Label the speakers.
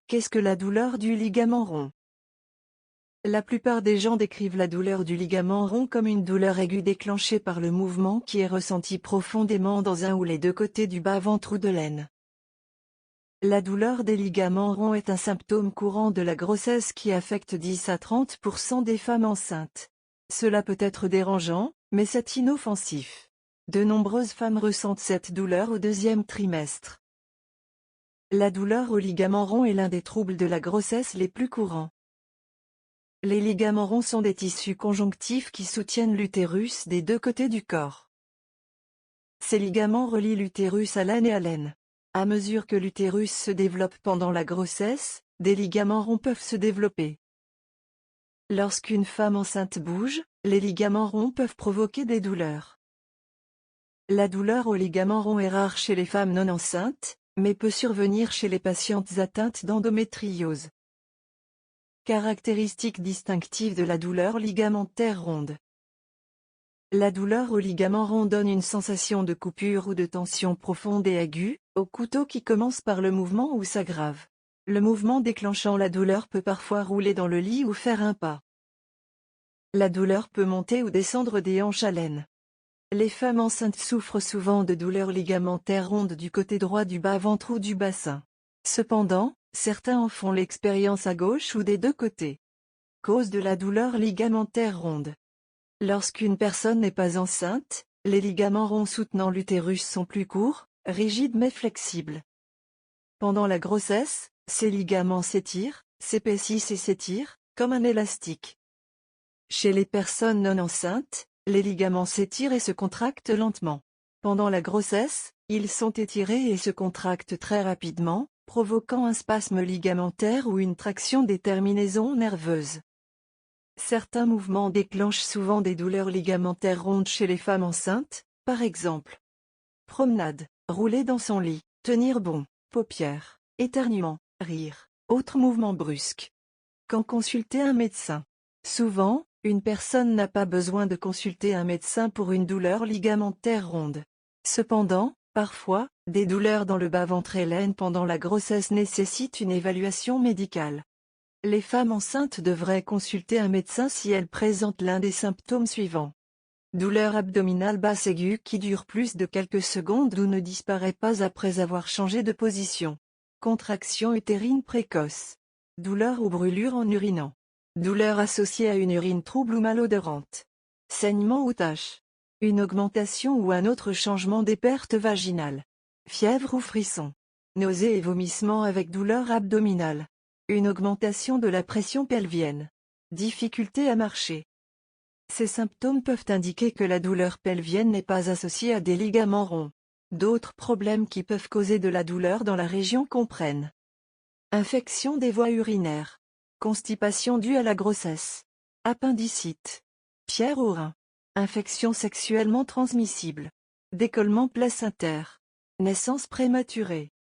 Speaker 1: Qu'est-ce que la douleur du ligament rond? La plupart des gens décrivent la douleur du ligament rond comme une douleur aiguë déclenchée par le mouvement qui est ressenti profondément dans un ou les deux côtés du bas-ventre ou de l'aine. La douleur des ligaments ronds est un symptôme courant de la grossesse qui affecte 10 à 30% des femmes enceintes. Cela peut être dérangeant, mais c'est inoffensif. De nombreuses femmes ressentent cette douleur au deuxième trimestre. La douleur au ligament rond est l'un des troubles de la grossesse les plus courants. Les ligaments ronds sont des tissus conjonctifs qui soutiennent l'utérus des deux côtés du corps. Ces ligaments relient l'utérus à l'âne et à l'aine. À mesure que l'utérus se développe pendant la grossesse, des ligaments ronds peuvent se développer. Lorsqu'une femme enceinte bouge, les ligaments ronds peuvent provoquer des douleurs. La douleur aux ligaments ronds est rare chez les femmes non enceintes, mais peut survenir chez les patientes atteintes d'endométriose. Caractéristiques distinctives de la douleur ligamentaire ronde. La douleur au ligament rond donne une sensation de coupure ou de tension profonde et aiguë, au couteau qui commence par le mouvement ou s'aggrave. Le mouvement déclenchant la douleur peut parfois rouler dans le lit ou faire un pas. La douleur peut monter ou descendre des hanches à l'aine. Les femmes enceintes souffrent souvent de douleurs ligamentaires rondes du côté droit du bas-ventre ou du bassin. Cependant, certains en font l'expérience à gauche ou des deux côtés. Cause de la douleur ligamentaire ronde. Lorsqu'une personne n'est pas enceinte, les ligaments ronds soutenant l'utérus sont plus courts, rigides mais flexibles. Pendant la grossesse, ces ligaments s'étirent, s'épaississent et s'étirent, comme un élastique. Chez les personnes non enceintes, les ligaments s'étirent et se contractent lentement. Pendant la grossesse, ils sont étirés et se contractent très rapidement, provoquant un spasme ligamentaire ou une traction des terminaisons nerveuses. Certains mouvements déclenchent souvent des douleurs ligamentaires rondes chez les femmes enceintes, par exemple. Promenade, rouler dans son lit, tenir bon, paupières, éternuement, rire, autres mouvements brusques. Quand consulter un médecin? Souvent, une personne n'a pas besoin de consulter un médecin pour une douleur ligamentaire ronde. Cependant, parfois, des douleurs dans le bas-ventre et l'aine pendant la grossesse nécessitent une évaluation médicale. Les femmes enceintes devraient consulter un médecin si elles présentent l'un des symptômes suivants. Douleur abdominale basse aiguë qui dure plus de quelques secondes ou ne disparaît pas après avoir changé de position. Contraction utérine précoce. Douleur ou brûlure en urinant. Douleur associée à une urine trouble ou malodorante. Saignement ou tache. Une augmentation ou un autre changement des pertes vaginales. Fièvre ou frisson. Nausées et vomissements avec douleur abdominale. Une augmentation de la pression pelvienne. Difficulté à marcher. Ces symptômes peuvent indiquer que la douleur pelvienne n'est pas associée à des ligaments ronds. D'autres problèmes qui peuvent causer de la douleur dans la région comprennent infection des voies urinaires, constipation due à la grossesse, appendicite, pierre au rein, infection sexuellement transmissible, décollement placentaire, naissance prématurée.